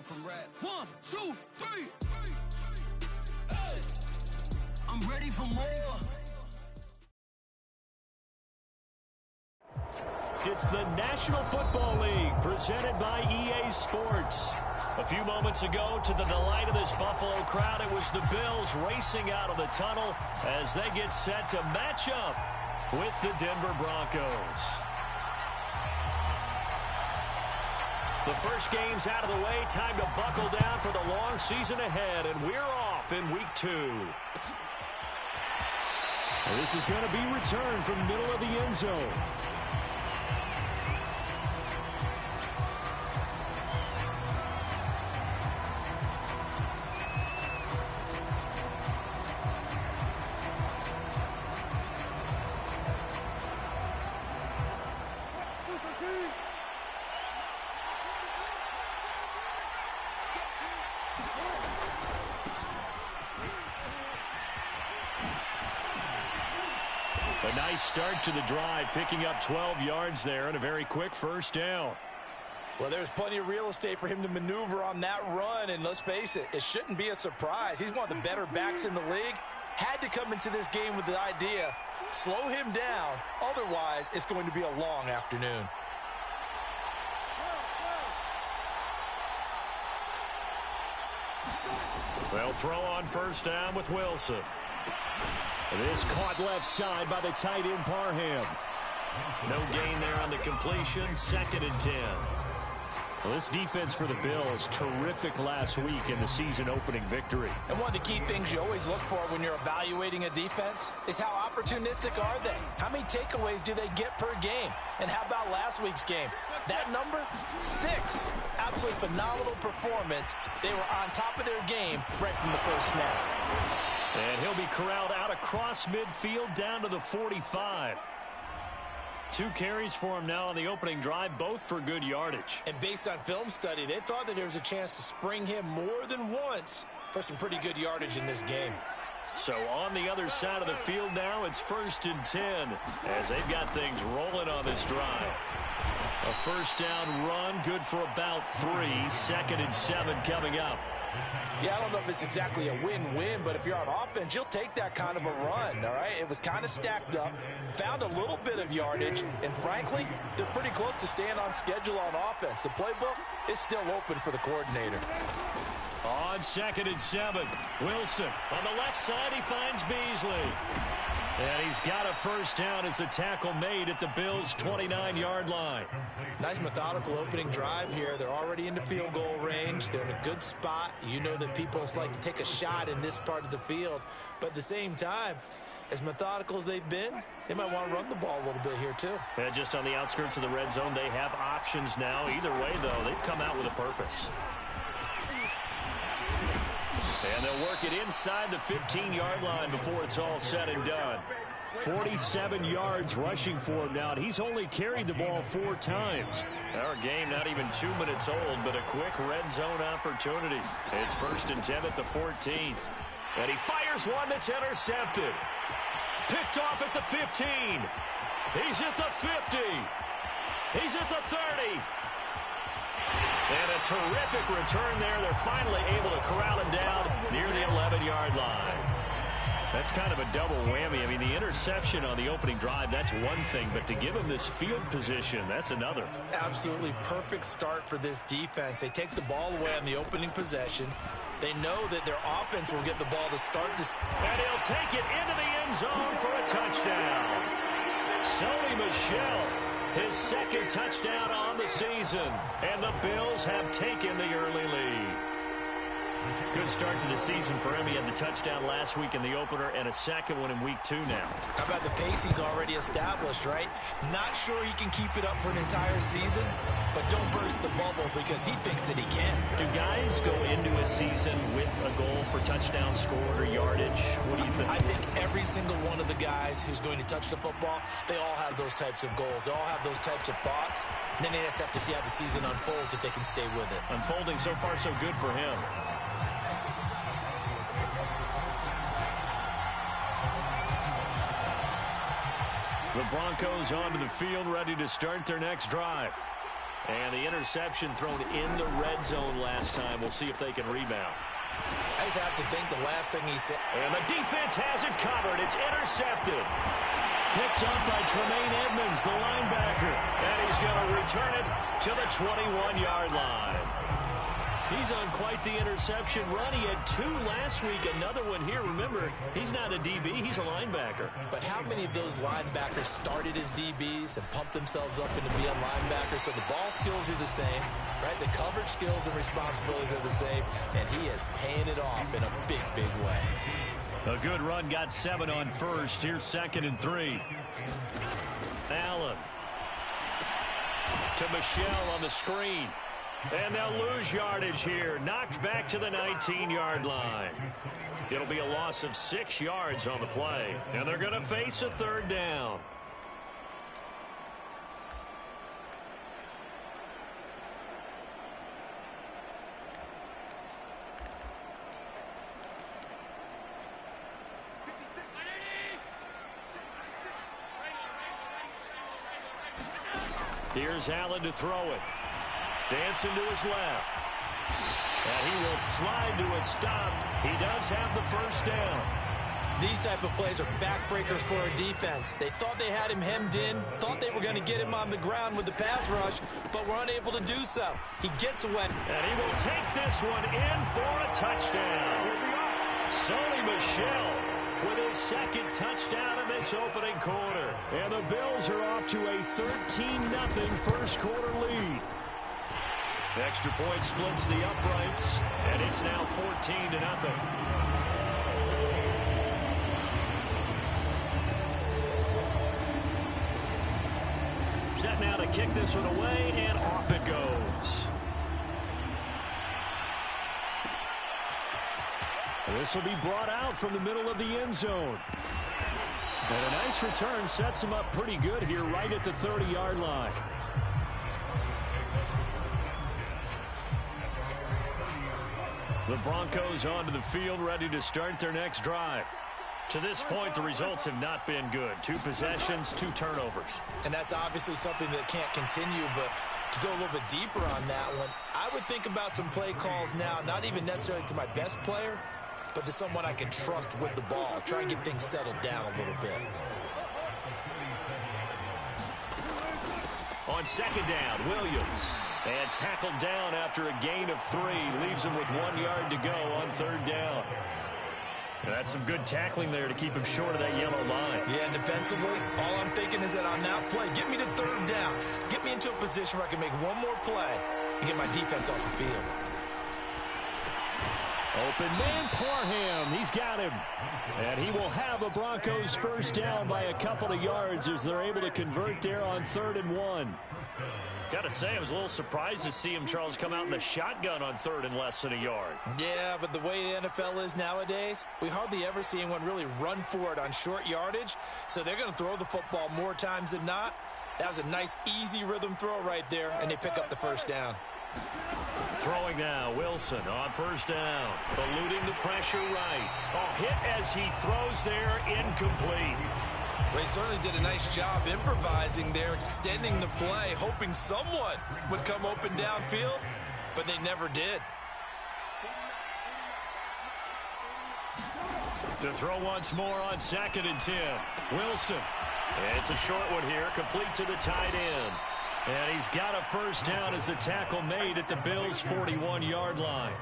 from rap. 1, 2, 3. Hey. I'm ready for more. It's the National Football League presented by EA Sports. A few moments ago, to the delight of this Buffalo crowd, it was the Bills racing out of the tunnel as they get set to match up with the Denver Broncos. The first game's out of the way. Time to buckle down for the long season ahead, and we're off in Week 2. This is going to be returned from the middle of the end zone. A nice start to the drive, picking up 12 yards there and a very quick first down. Well, there's plenty of real estate for him to maneuver on that run, and let's face it, it shouldn't be a surprise. He's one of the better backs in the league. Had to come into this game with the idea, slow him down, otherwise it's going to be a long afternoon. They'll throw on first down with Wilson. This caught left side by the tight end Parham. No gain there on the completion. 2nd and 10. Well, this defense for the Bills, terrific last week in the season opening victory. And one of the key things you always look for when you're evaluating a defense is how opportunistic are they? How many takeaways do they get per game? And how about last week's game? That number, 6. Absolutely phenomenal performance. They were on top of their game right from the first snap. And he'll be corralled out across midfield down to the 45. 2 carries for him now on the opening drive, both for good yardage. And based on film study, they thought that there was a chance to spring him more than once for some pretty good yardage in this game. So on the other side of the field now, it's 1st and 10 as they've got things rolling on this drive. A first down run, good for about 3. 2nd and 7 coming up. Yeah, I don't know if it's exactly a win-win, but if you're on offense, you'll take that kind of a run, all right? It was kind of stacked up, found a little bit of yardage, and frankly, they're pretty close to staying on schedule on offense. The playbook is still open for the coordinator. On 2nd and 7, Wilson on the left side, he finds Beasley. And he's got a first down as a tackle made at the Bills' 29-yard line. Nice methodical opening drive here. They're already into field goal range. They're in a good spot. You know that people like to take a shot in this part of the field. But at the same time, as methodical as they've been, they might want to run the ball a little bit here too. Yeah, just on the outskirts of the red zone, they have options now. Either way, though, they've come out with a purpose. And they'll work it inside the 15-yard line before it's all said and done. 47 yards rushing for him now, and he's only carried the ball 4 times. Our game not even 2 minutes old, but a quick red zone opportunity. It's 1st and 10 at the 14. And he fires one that's intercepted. Picked off at the 15. He's at the 50. He's at the 30. And a terrific return there. They're finally able to corral him down near the 11-yard line. That's kind of a double whammy. I mean, the interception on the opening drive, that's one thing, but to give him this field position, that's another. Absolutely perfect start for this defense. They take the ball away on the opening possession. They know that their offense will get the ball to start this. And he'll take it into the end zone for a touchdown. Sony Michel, his 2nd touchdown on the season. And the Bills have taken the early lead. Good start to the season for him. He had the touchdown last week in the opener and a 2nd one in week 2 now. How about the pace he's already established, right? Not sure he can keep it up for an entire season, but don't burst the bubble because he thinks that he can. Do guys go into a season with a goal for touchdown scored or yardage? What do you think? I think every single one of the guys who's going to touch the football, they all have those types of goals. They all have those types of thoughts. And then they just have to see how the season unfolds if they can stay with it. Unfolding so far so good for him. The Broncos onto the field, ready to start their next drive. And the interception thrown in the red zone last time. We'll see if they can rebound. I just have to think the last thing he said. And the defense has it covered. It's intercepted. Picked up by Tremaine Edmonds, the linebacker. And he's going to return it to the 21-yard line. He's on quite the interception run. He had 2 last week, another one here. Remember, he's not a DB, he's a linebacker. But how many of those linebackers started as DBs and pumped themselves up into being linebackers? So the ball skills are the same, right? The coverage skills and responsibilities are the same, and he is paying it off in a big, big way. A good run, got 7 on first. Here's 2nd and 3. Allen to Michelle on the screen. And they'll lose yardage here. Knocked back to the 19-yard line. It'll be a loss of 6 yards on the play. And they're going to face a 3rd down. Here's Allen to throw it. Dancing to his left. And he will slide to a stop. He does have the 1st down. These type of plays are backbreakers for a defense. They thought they had him hemmed in, thought they were going to get him on the ground with the pass rush, but were unable to do so. He gets away. And he will take this one in for a touchdown. Sonny Michel with his 2nd touchdown in this opening quarter. And the Bills are off to a 13-0 first quarter lead. Extra point splits the uprights, and it's now 14-0. Set now to kick this one away, and off it goes. This will be brought out from the middle of the end zone. And a nice return sets him up pretty good here right at the 30-yard line. The Broncos onto the field, ready to start their next drive. To this point, the results have not been good. 2 possessions, 2 turnovers. And that's obviously something that can't continue, but to go a little bit deeper on that one, I would think about some play calls now, not even necessarily to my best player, but to someone I can trust with the ball. Try and get things settled down a little bit. On 2nd down, Williams. And tackled down after a gain of 3. Leaves him with 1 yard to go on 3rd down. That's some good tackling there to keep him short of that yellow line. Yeah, and defensively, all I'm thinking is that on that play, get me to 3rd down. Get me into a position where I can make one more play and get my defense off the field. Open man, Parham. He's got him. And he will have a Broncos 1st down by a couple of yards as they're able to convert there on 3rd and 1. Got to say, I was a little surprised to see him, Charles, come out in the shotgun on 3rd and less than a yard. Yeah, but the way the NFL is nowadays, we hardly ever see anyone really run for it on short yardage. So they're going to throw the football more times than not. That was a nice, easy rhythm throw right there, and they pick up the 1st down. Throwing now, Wilson on 1st down. Eluding the pressure right. A hit as he throws there, incomplete. Well, he certainly did a nice job improvising there, extending the play, hoping someone would come open downfield, but they never did. To throw once more on 2nd and 10. Wilson. It's a short one here, complete to the tight end. And he's got a 1st down as the tackle made at the Bills' 41-yard line.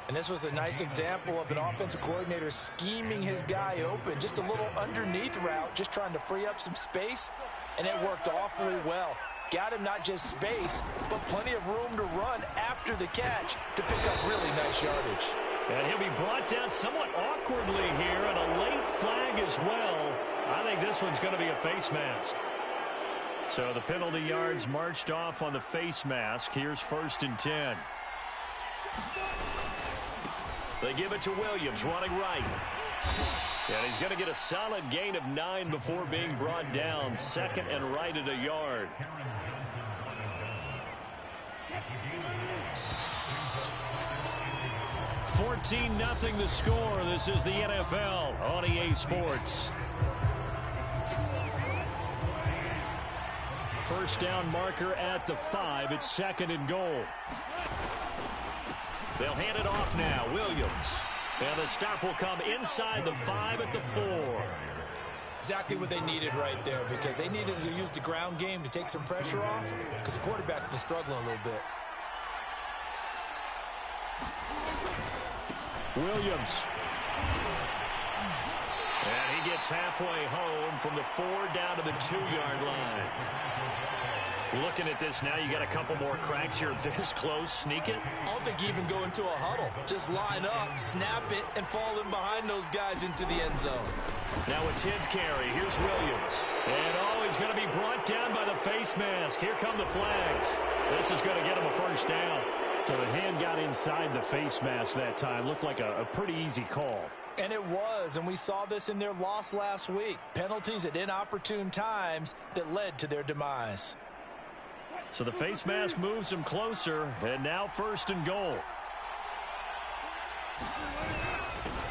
And this was a nice example of an offensive coordinator scheming his guy open. Just a little underneath route, just trying to free up some space, and it worked awfully well. Got him not just space, but plenty of room to run after the catch to pick up really nice yardage. And he'll be brought down somewhat awkwardly here, and a late flag as well. I think this one's going to be a face mask. So the penalty yards marched off on the face mask. Here's 1st and 10. They give it to Williams, running right. And he's going to get a solid gain of 9 before being brought down. 2nd and right at a yard. $14-0 the score. This is the NFL on EA Sports. First down marker at the 5. It's 2nd and goal. They'll hand it off now. Williams. And the stop will come inside the 5 at the 4. Exactly what they needed right there, because they needed to use the ground game to take some pressure off, because the quarterback's been struggling a little bit. Williams. And he gets halfway home from the 4 down to the 2-yard line. Looking at this now, you got a couple more cracks here this close. Sneak it. I don't think you even go into a huddle. Just line up, snap it, and fall in behind those guys into the end zone. Now a 10th carry. Here's Williams. And he's going to be brought down by the face mask. Here come the flags. This is going to get him a first down. So the hand got inside the face mask that time. Looked like a pretty easy call. And it was, and we saw this in their loss last week. Penalties at inopportune times that led to their demise. So the face mask moves him closer, and now 1st and goal.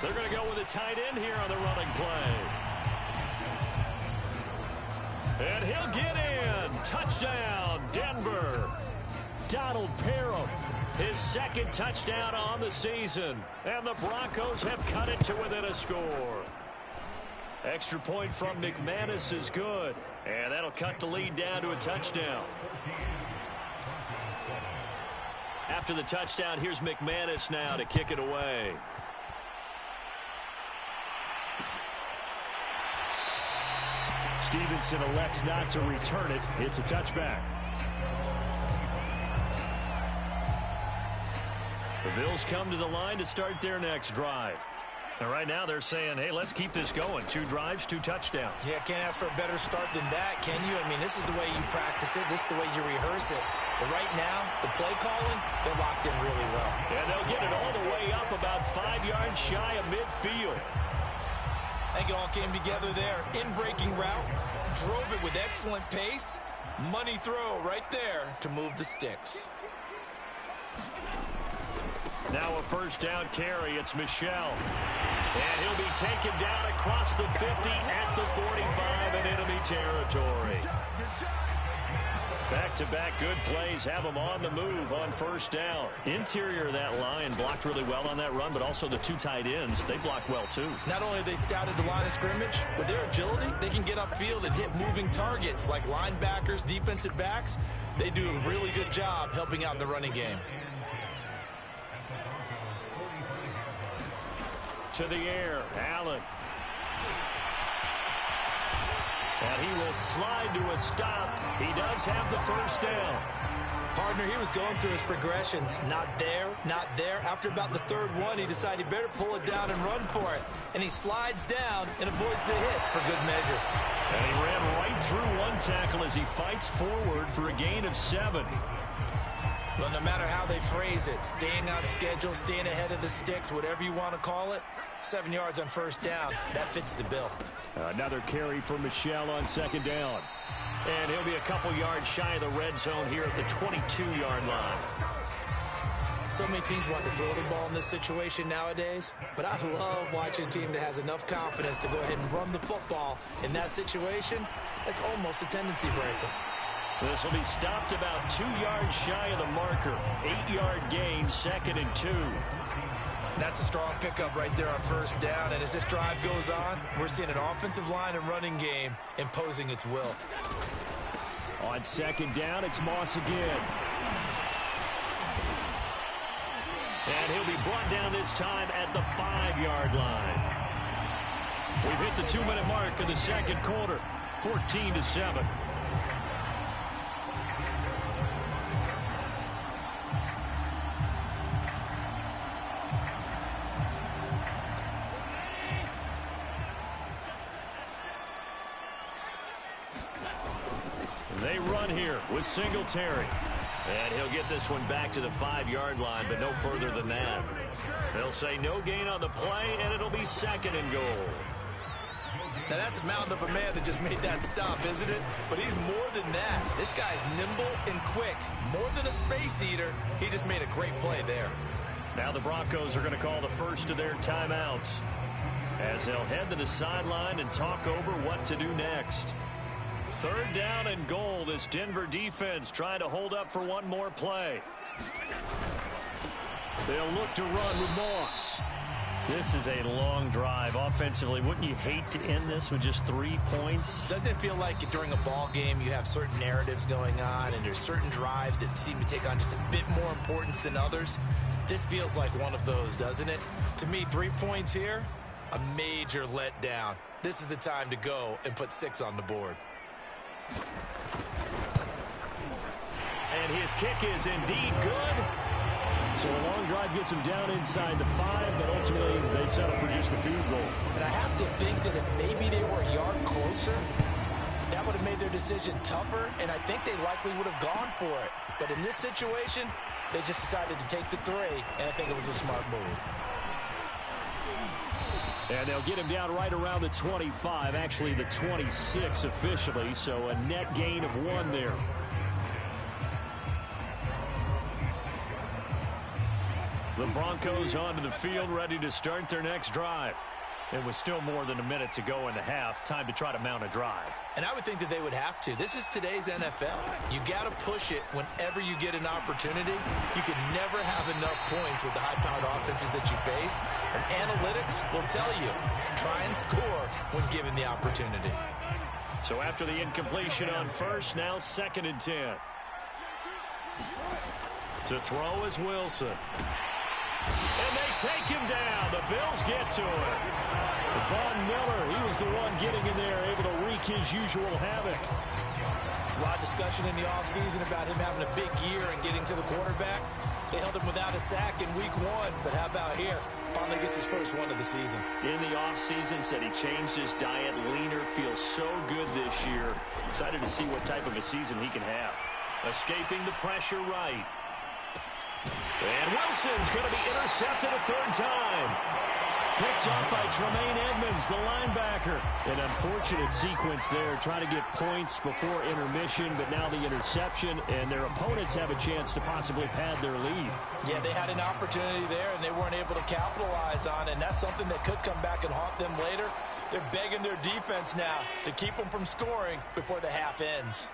They're going to go with a tight end here on the running play. And he'll get in. Touchdown, Denver. Donald Parham, his 2nd touchdown on the season. And the Broncos have cut it to within a score. Extra point from McManus is good. And that'll cut the lead down to a touchdown. After the touchdown, here's McManus now to kick it away. Stevenson elects not to return it. It's a touchback. The Bills come to the line to start their next drive. And right now they're saying, hey, let's keep this going. 2 drives, 2 touchdowns. Yeah, can't ask for a better start than that, can you? I mean, this is the way you practice it. This is the way you rehearse it. But right now, the play calling, they're locked in really well. And they'll get it all the way up about 5 yards shy of midfield. I think it all came together there. In-breaking route, drove it with excellent pace. Money throw right there to move the sticks. Now a first down carry. It's Michel. And he'll be taken down across the 50 at the 45 in enemy territory. Back-to-back good plays have them on the move on first down. Interior of that line blocked really well on that run, but also the 2 tight ends, they blocked well too. Not only have they scouted the line of scrimmage, with their agility, they can get upfield and hit moving targets like linebackers, defensive backs. They do a really good job helping out in the running game. To the air, Allen. And he will slide to a stop. He does have the first down. Partner, he was going through his progressions. Not there, not there. After about the 3rd one, he decided he better pull it down and run for it. And he slides down and avoids the hit for good measure. And he ran right through one tackle as he fights forward for a gain of 7. Well, no matter how they phrase it, staying on schedule, staying ahead of the sticks, whatever you want to call it, 7 yards on first down, that fits the bill. Another carry for Michel on 2nd down. And he'll be a couple yards shy of the red zone here at the 22-yard line. So many teams want to throw the ball in this situation nowadays, but I love watching a team that has enough confidence to go ahead and run the football. In that situation, that's almost a tendency breaker. This will be stopped about 2 yards shy of the marker. 8-yard gain, 2nd and 2. That's a strong pickup right there on first down. And as this drive goes on, we're seeing an offensive line and running game imposing its will. On 2nd down, it's Moss again. And he'll be brought down this time at the 5-yard line. We've hit the 2-minute mark of the 2nd quarter. 14-7. They run here with Singletary. And he'll get this one back to the 5-yard line, but no further than that. They'll say no gain on the play, and it'll be 2nd and goal. Now, that's a mountain of a man that just made that stop, isn't it? But he's more than that. This guy's nimble and quick. More than a space eater, he just made a great play there. Now the Broncos are going to call the first of their timeouts as they'll head to the sideline and talk over what to do next. Third down and goal. This Denver defense trying to hold up for one more play. They'll look to run with Moss. This is a long drive offensively. Wouldn't you hate to end this with just 3 points? Doesn't it feel like during a ball game you have certain narratives going on and there's certain drives that seem to take on just a bit more importance than others? This feels like one of those, doesn't it? To me, 3 points here, a major letdown. This is the time to go and put 6 on the board. And his kick is indeed good. So a long drive gets him down inside the 5, but ultimately they settle for just the field goal. And I have to think that if maybe they were a yard closer, that would have made their decision tougher, and I think they likely would have gone for it. But in this situation, they just decided to take the 3, and I think it was a smart move. And they'll get him down right around the 25, actually the 26 officially, so a net gain of 1 there. The Broncos onto the field, ready to start their next drive. It was still more than a minute to go in the half. Time to try to mount a drive. And I would think that they would have to. This is today's NFL. You got to push it whenever you get an opportunity. You can never have enough points with the high-powered offenses that you face. And analytics will tell you, try and score when given the opportunity. So after the incompletion on first, now 2nd and 10. To throw is Wilson. And they take him down. The Bills get to him. Von Miller, he was the one getting in there, able to wreak his usual havoc. There's a lot of discussion in the offseason about him having a big year and getting to the quarterback. They held him without a sack in week 1, but how about here? Finally gets his first one of the season. In the offseason, said he changed his diet, leaner, feels so good this year. Excited to see what type of a season he can have. Escaping the pressure right. And Wilson's going to be intercepted a 3rd time. Picked up by Tremaine Edmonds, the linebacker. An unfortunate sequence there, trying to get points before intermission, but now the interception, and their opponents have a chance to possibly pad their lead. Yeah, they had an opportunity there, and they weren't able to capitalize on it, and that's something that could come back and haunt them later. They're begging their defense now to keep them from scoring before the half ends.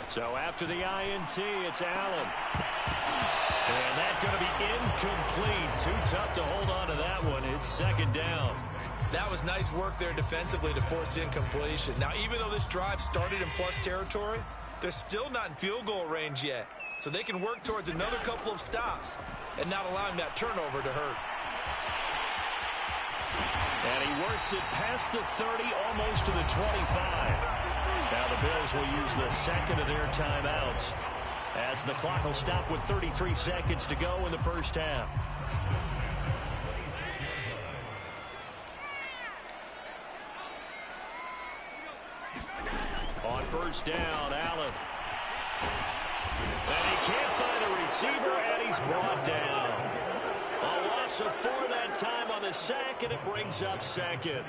So after the INT, it's Allen. And that's going to be incomplete. Too tough to hold on to that one. It's 2nd down. That was nice work there defensively to force incompletion. Now, even though this drive started in plus territory, they're still not in field goal range yet. So they can work towards another couple of stops and not allowing that turnover to hurt. And he works it past the 30, almost to the 25. Now the Bills will use the 2nd of their timeouts as the clock will stop with 33 seconds to go in the first half. On first down, Allen. And he can't find a receiver, and he's brought down. A loss of 4 that time on the sack, and it brings up 2nd.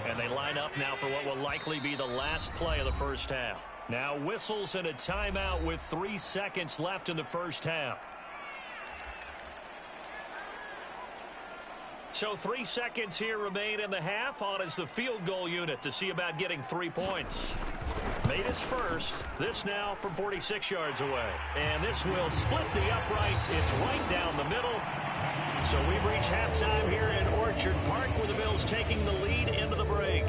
And they line up now for what will likely be the last play of the first half. Now whistles and a timeout with 3 seconds left in the first half. So 3 seconds here remain in the half. On is the field goal unit to see about getting 3 points. Made his first. This now from 46 yards away. And this will split the uprights. It's right down the middle. So we've reached halftime here in Orchard Park with the Bills taking the lead into the break.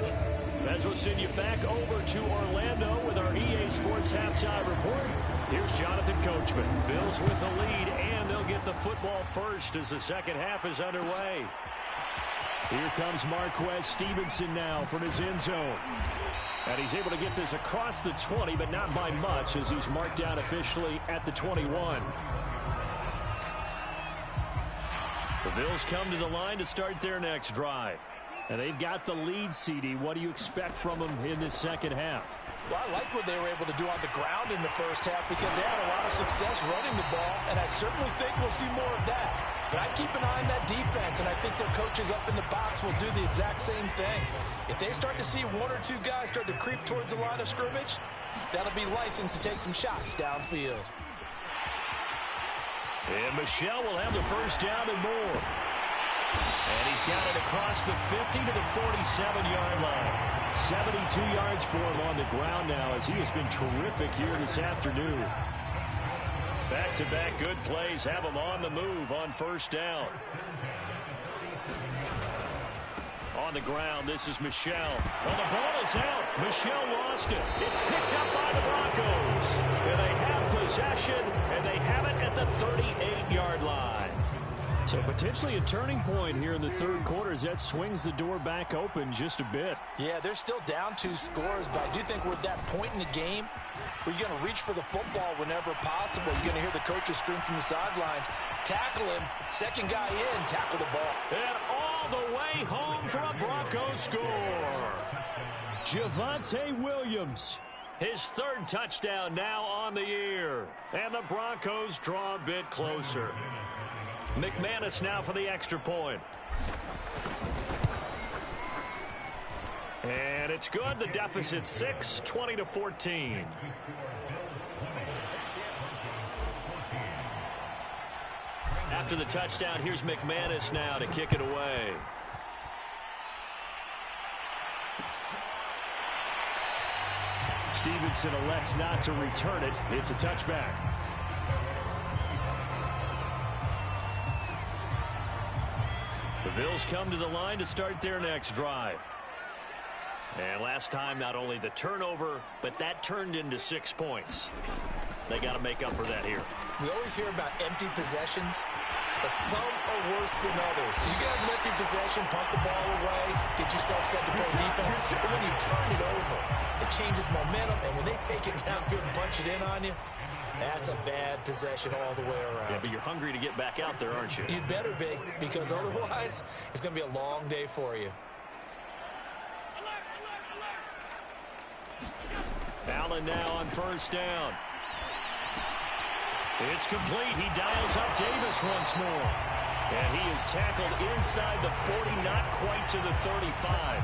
As we'll send you back over to Orlando with our EA Sports halftime report. Here's Jonathan Coachman. Bills with the lead, and they'll get the football first as the second half is underway. Here comes Marquez Stevenson now from his end zone. And he's able to get this across the 20, but not by much as he's marked down officially at the 21. The Bills come to the line to start their next drive. And they've got the lead, CD. What do you expect from them in this second half? Well, I like what they were able to do on the ground in the first half because they had a lot of success running the ball, and I certainly think we'll see more of that. But I keep an eye on that defense, and I think their coaches up in the box will do the exact same thing. If they start to see 1 or 2 guys start to creep towards the line of scrimmage, that'll be licensed to take some shots downfield. And Michelle will have the first down and more. And he's got it across the 50 to the 47-yard line. 72 yards for him on the ground now as he has been terrific here this afternoon. Back-to-back good plays have him on the move on first down. On the ground, this is Michel. Well, the ball is out. Michel lost it. It's picked up by the Broncos. And they have possession, and they have it at the 38-yard line. So potentially a turning point here in the third quarter as that swings the door back open just a bit. Yeah, they're still down 2 scores, but I do think we're at that point in the game where you're going to reach for the football whenever possible. You're going to hear the coaches scream from the sidelines, tackle him, second guy in, tackle the ball. And all the way home for a Broncos score. Javonte Williams, his third touchdown now on the year. And the Broncos draw a bit closer. McManus now for the extra point. And it's good. The deficit 6, 20-14. After the touchdown, here's McManus now to kick it away. Stevenson elects not to return it. It's a touchback. The Bills come to the line to start their next drive. And last time, not only the turnover, but that turned into 6 points. They got to make up for that here. We always hear about empty possessions, but some are worse than others. You can have an empty possession, punt the ball away, get yourself set to play defense, but when you turn it over, it changes momentum, and when they take it downfield and punch it in on you, that's a bad possession all the way around. Yeah, but you're hungry to get back out there, aren't you? You'd better be, because otherwise, it's going to be a long day for you. Allen now on first down. It's complete. He dials up Davis once more. And he is tackled inside the 40, not quite to the 35.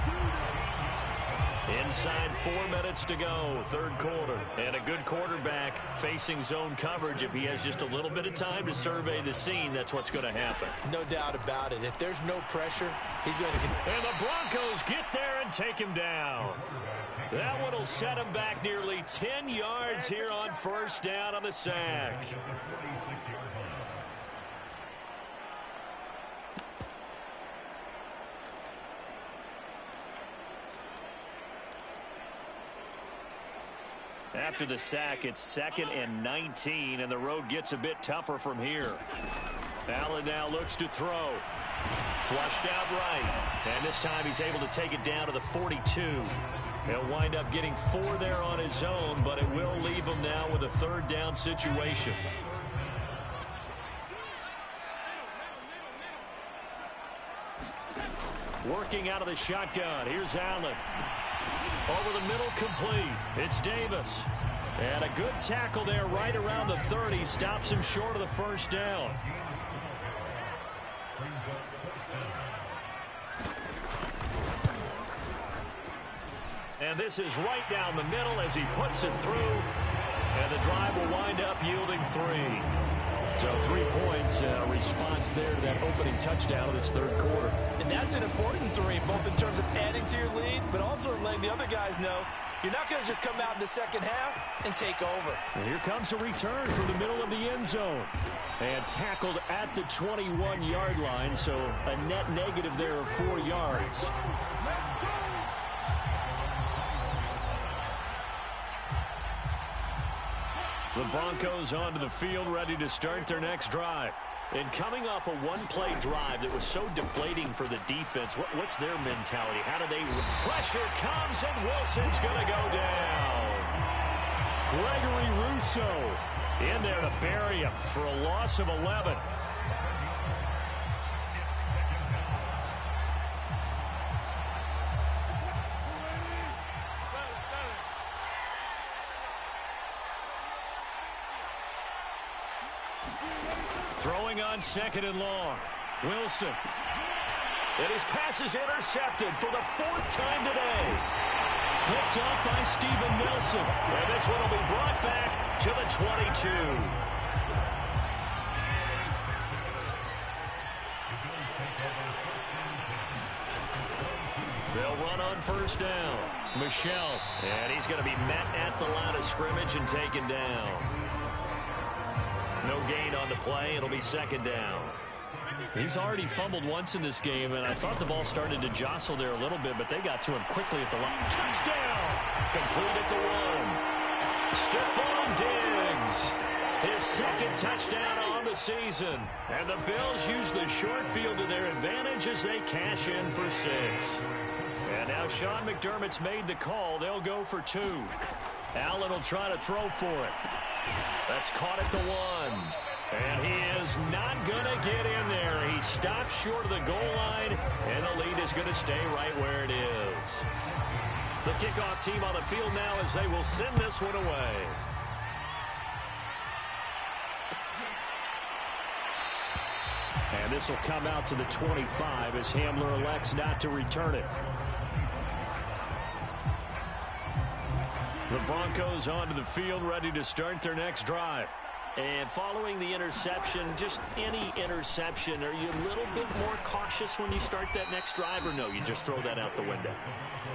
Inside 4 minutes to go, third quarter. And a good quarterback facing zone coverage. If he has just a little bit of time to survey the scene, that's what's going to happen. No doubt about it. If there's no pressure, he's going to... And the Broncos get there and take him down. That one will set him back nearly 10 yards here on first down on the sack. After the sack, it's 2nd and 19, and the road gets a bit tougher from here. Allen now looks to throw. Flushed out right. And this time he's able to take it down to the 42. He'll wind up getting 4 there on his own, but it will leave him now with a third down situation. Working out of the shotgun. Here's Allen. Over the middle, complete. It's Davis. And a good tackle there right around the 30. Stops him short of the first down. And this is right down the middle as he puts it through. And the drive will wind up yielding 3. So 3 points, response there to that opening touchdown of this third quarter. And that's an important 3, both in terms of adding to your lead, but also in letting the other guys know you're not going to just come out in the second half and take over. And here comes a return from the middle of the end zone. And tackled at the 21-yard line, so a net negative there of 4 yards. The Broncos onto the field, ready to start their next drive. And coming off a one-play drive that was so deflating for the defense, what's their mentality? How do they... Pressure comes, and Wilson's going to go down. Gregory Rousseau in there to bury him for a loss of 11. Throwing on 2nd and long. Wilson. And his pass is intercepted for the 4th time today. Picked up by Steven Nelson. And this one will be brought back to the 22. run on first down. Michelle, and he's going to be met at the line of scrimmage and taken down. No gain on the play. It'll be second down. He's already fumbled once in this game, and I thought the ball started to jostle there a little bit, but they got to him quickly at the line. Touchdown! Complete at the 1. Stephon Diggs, his second touchdown on the season. And the Bills use the short field to their advantage as they cash in for 6. And now Sean McDermott's made the call. They'll go for 2. Allen will try to throw for it. That's caught at the 1. And he is not going to get in there. He stops short of the goal line, and the lead is going to stay right where it is. The kickoff team on the field now as they will send this one away. And this will come out to the 25 as Hamler elects not to return it. The Broncos onto the field, ready to start their next drive. And following the interception, just any interception, are you a little bit more cautious when you start that next drive, or no, you just throw that out the window?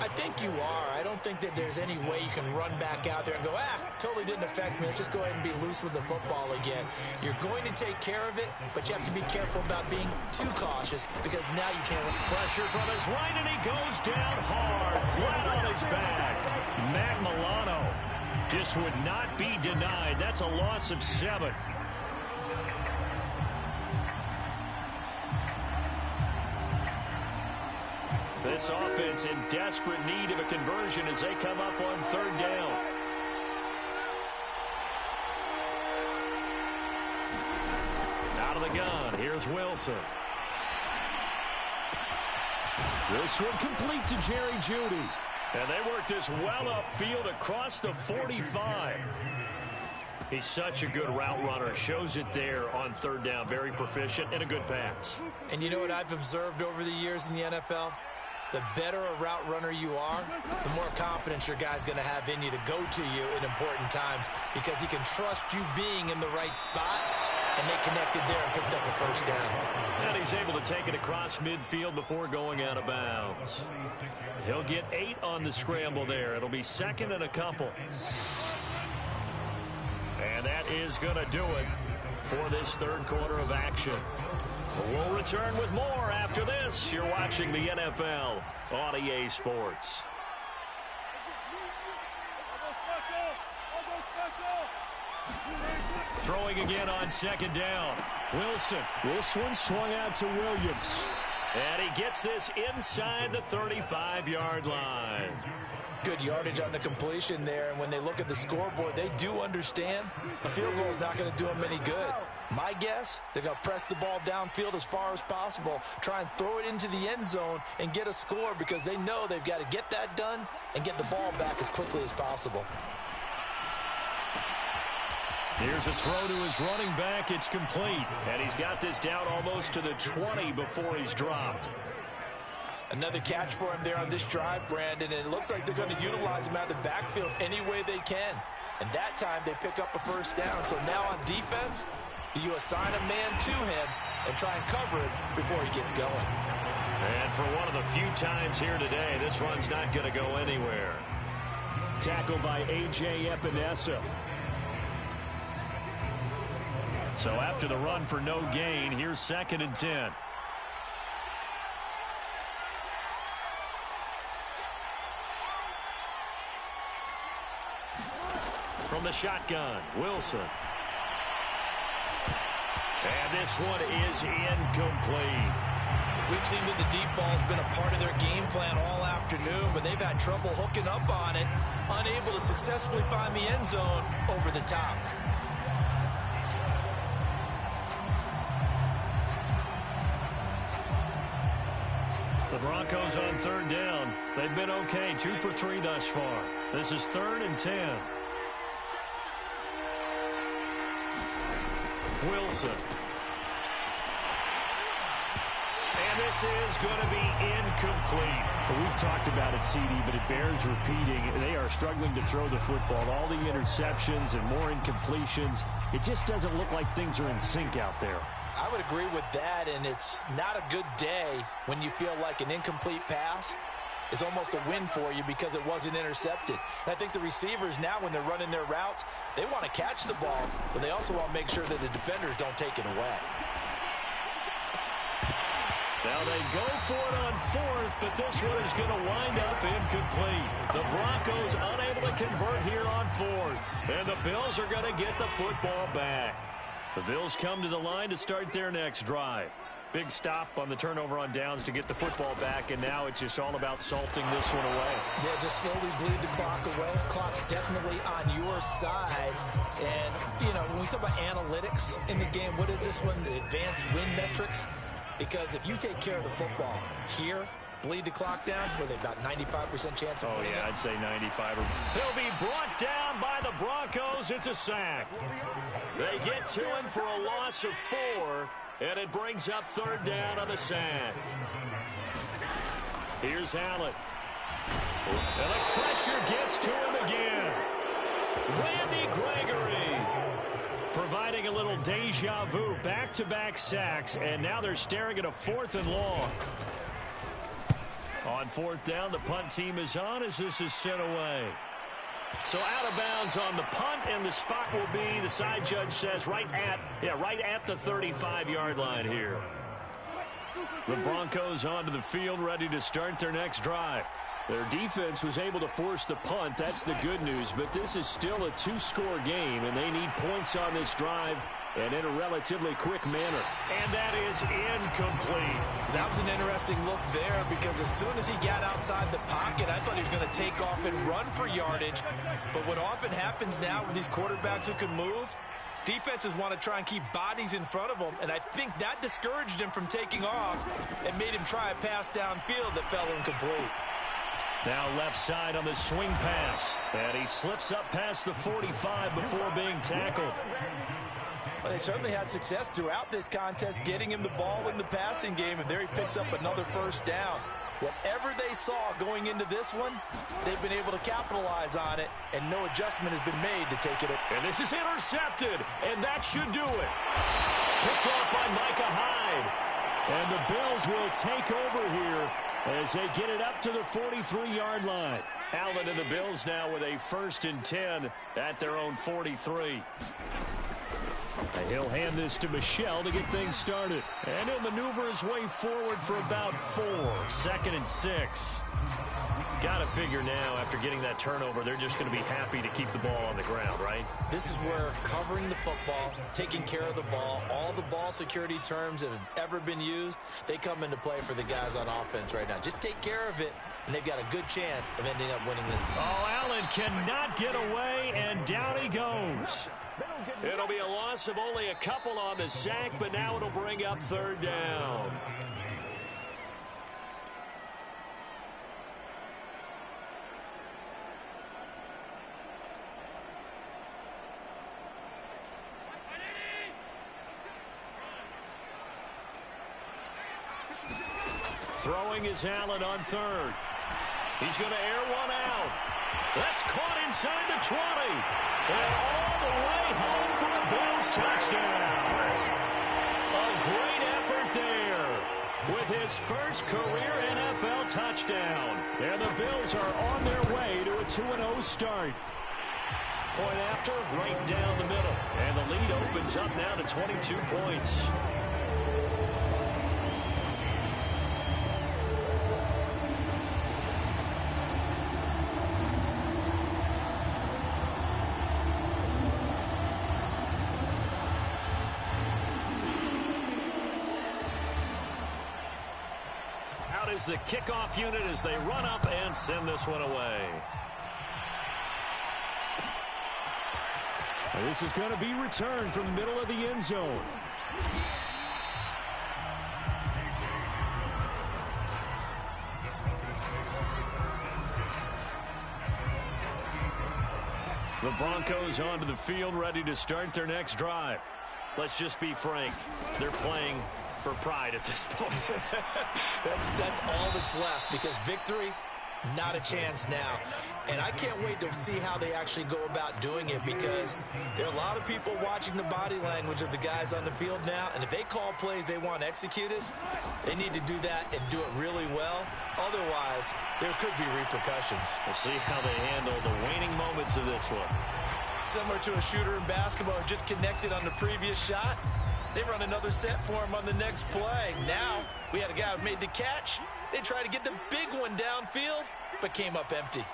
I think you are. I don't think that there's any way you can run back out there and go, totally didn't affect me. Let's just go ahead and be loose with the football again. You're going to take care of it, but you have to be careful about being too cautious because now you can't. Pressure from his right, and he goes down hard, flat on his back. Matt Milano just would not be denied. That's a loss of 7. This offense in desperate need of a conversion as they come up on 3rd down. Out of the gun, here's Wilson. This one complete to Jerry Jeudy. And they work this well upfield across the 45. He's such a good route runner. Shows it there on 3rd down. Very proficient and a good pass. And you know what I've observed over the years in the NFL? The better a route runner you are, the more confidence your guy's going to have in you to go to you in important times because he can trust you being in the right spot, and they connected there and picked up a 1st down. And he's able to take it across midfield before going out of bounds. He'll get 8 on the scramble there. It'll be 2nd and a couple. And that is going to do it for this 3rd quarter of action. We'll return with more after this. You're watching the NFL on EA Sports. Throwing again on 2nd down. Wilson. This one swung out to Williams. And he gets this inside the 35-yard line. Good yardage on the completion there, and when they look at the scoreboard, they do understand a field goal is not going to do them any good. My guess, they're going to press the ball downfield as far as possible, try and throw it into the end zone and get a score because they know they've got to get that done and get the ball back as quickly as possible. Here's a throw to his running back. It's complete, and he's got this down almost to the 20 before he's dropped. Another catch for him there on this drive, Brandon, and it looks like they're going to utilize him out of the backfield any way they can. And that time they pick up a 1st down. So now on defense, do you assign a man to him and try and cover it before he gets going? And for one of the few times here today, this run's not going to go anywhere. Tackled by A.J. Epinesa. So after the run for no gain, here's 2nd and 10. From the shotgun, Wilson. And this one is incomplete. We've seen that the deep ball's been a part of their game plan all afternoon, but they've had trouble hooking up on it, unable to successfully find the end zone over the top. The Broncos on 3rd down. They've been okay, 2 for 3 thus far. This is 3rd and 10. Wilson. And this is going to be incomplete. Well, we've talked about it, CD, but it bears repeating. They are struggling to throw the football. All the interceptions and more incompletions. It just doesn't look like things are in sync out there. I would agree with that, and it's not a good day when you feel like an incomplete pass is almost a win for you because it wasn't intercepted. And I think the receivers now, when they're running their routes, they want to catch the ball, but they also want to make sure that the defenders don't take it away. Now they go for it on fourth, but this one is going to wind up incomplete. The Broncos unable to convert here on fourth. And the Bills are going to get the football back. The Bills come to the line to start their next drive. Big stop on the turnover on downs to get the football back, and now it's just all about salting this one away. Yeah, just slowly bleed the clock away. Clock's definitely on your side. And, you know, when we talk about analytics in the game, what is this one? The advanced win metrics? Because if you take care of the football here, bleed the clock down, with about 95% chance of winning. I'd say 95. He'll be brought down by the Broncos. It's a sack. They get to him for a loss of 4, and it brings up third down on the sack. Here's Allen. And the pressure gets to him again. Randy Gregory providing a little deja vu, back-to-back sacks, and now they're staring at a 4th and long. On 4th down, the punt team is on as this is sent away. So out of bounds on the punt, and the spot will be, the side judge says, right at the 35-yard line here. The Broncos onto the field, ready to start their next drive. Their defense was able to force the punt. That's the good news, but this is still a 2-score game, and they need points on this drive and in a relatively quick manner. And that is incomplete. That was an interesting look there, because as soon as he got outside the pocket, I thought he was going to take off and run for yardage. But what often happens now with these quarterbacks who can move, defenses want to try and keep bodies in front of them, and I think that discouraged him from taking off and made him try a pass downfield that fell incomplete. Now left side on the swing pass, and he slips up past the 45 before being tackled. Well, they certainly had success throughout this contest getting him the ball in the passing game, and there he picks up another first down. Whatever they saw going into this one, they've been able to capitalize on it, and no adjustment has been made to take it. And this is intercepted, and that should do it. Picked off by Micah Hyde. And the Bills will take over here as they get it up to the 43-yard line. Allen and the Bills now with a 1st and 10 at their own 43. And he'll hand this to Michel to get things started. And he'll maneuver his way forward for about 4. 2nd and 6. Got to figure now, after getting that turnover, they're just going to be happy to keep the ball on the ground, right? This is where covering the football, taking care of the ball, all the ball security terms that have ever been used, they come into play for the guys on offense right now. Just take care of it, and they've got a good chance of ending up winning this game. Oh, Allen cannot get away, and down he goes. It'll be a loss of only a couple on the sack, but now it'll bring up third down. Throwing is Allen on 3rd. He's going to air one out. That's caught inside the 20. And all the way home for a Bills touchdown. A great effort there with his first career NFL touchdown. And the Bills are on their way to a 2-0 start. Point after, right down the middle. And the lead opens up now to 22 points. Is the kickoff unit as they run up and send this one away. And this is going to be returned from the middle of the end zone. The Broncos onto the field, ready to start their next drive. Let's just be frank. They're playing for pride at this point. That's all that's left, because victory Not a chance now. And I can't wait to see how they actually go about doing it, because there are a lot of people watching the body language of the guys on the field now, and if they call plays they want executed, they need to do that and do it really well. Otherwise, there could be repercussions. We'll see how they handle the waning moments of this one. Similar to a shooter in basketball who just connected on the previous shot, they run another set for him on the next play. Now, we had a guy who made the catch. They tried to get the big one downfield, but came up empty.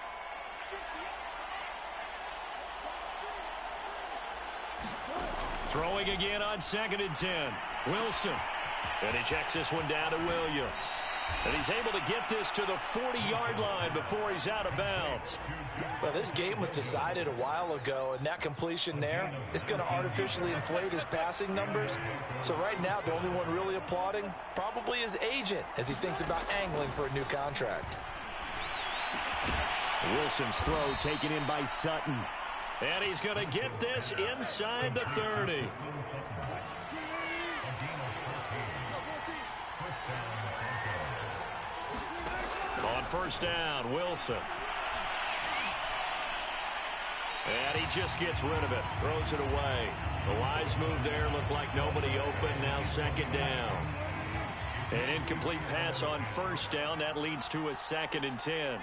Throwing again on 2nd and 10. Wilson. And he checks this one down to Williams. And he's able to get this to the 40-yard line before he's out of bounds. Well, this game was decided a while ago, and that completion there is going to artificially inflate his passing numbers. So right now, the only one really applauding probably his agent as he thinks about angling for a new contract. Wilson's throw taken in by Sutton. And he's going to get this inside the 30. On 1st down, Wilson. And he just gets rid of it. Throws it away. The wise move there. Looked like nobody open. Now 2nd down. An incomplete pass on 1st down. That leads to a 2nd and 10.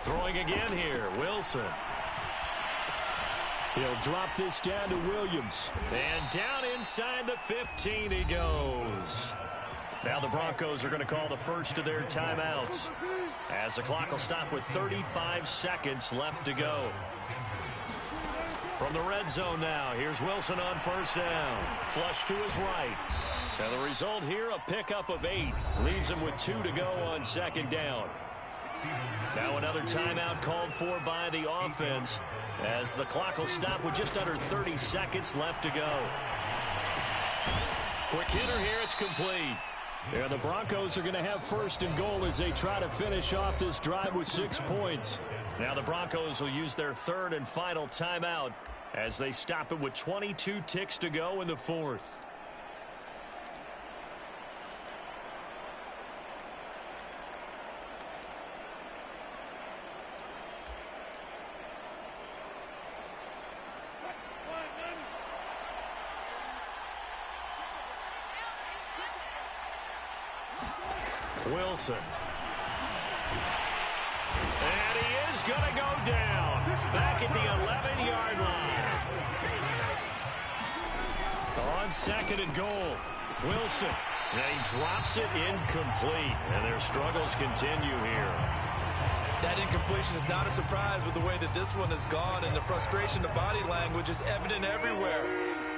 Throwing again here, Wilson. He'll drop this down to Williams. And down inside the 15 he goes. Now the Broncos are going to call the first of their timeouts, as the clock will stop with 35 seconds left to go. From the red zone now, here's Wilson on 1st down. Flush to his right. Now the result here, a pickup of 8. Leaves him with 2 to go on 2nd down. Now another timeout called for by the offense, as the clock will stop with just under 30 seconds left to go. Quick hitter here, it's complete. And the Broncos are going to have 1st and goal as they try to finish off this drive with 6 points. Now the Broncos will use their 3rd and final timeout as they stop it with 22 ticks to go in the 4th. Wilson. And he is going to go down back at the 11-yard line. On 2nd and goal, Wilson. And he drops it incomplete. And their struggles continue here. That incompletion is not a surprise with the way that this one has gone, and the frustration of body language is evident everywhere.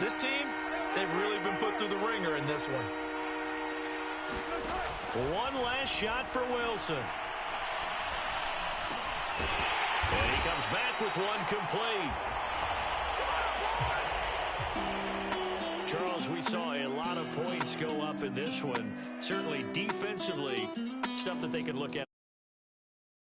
This team, they've really been put through the ringer in this one. One last shot for Wilson. And he comes back with one complete. Charles, we saw a lot of points go up in this one. Certainly defensively, stuff that they could look at.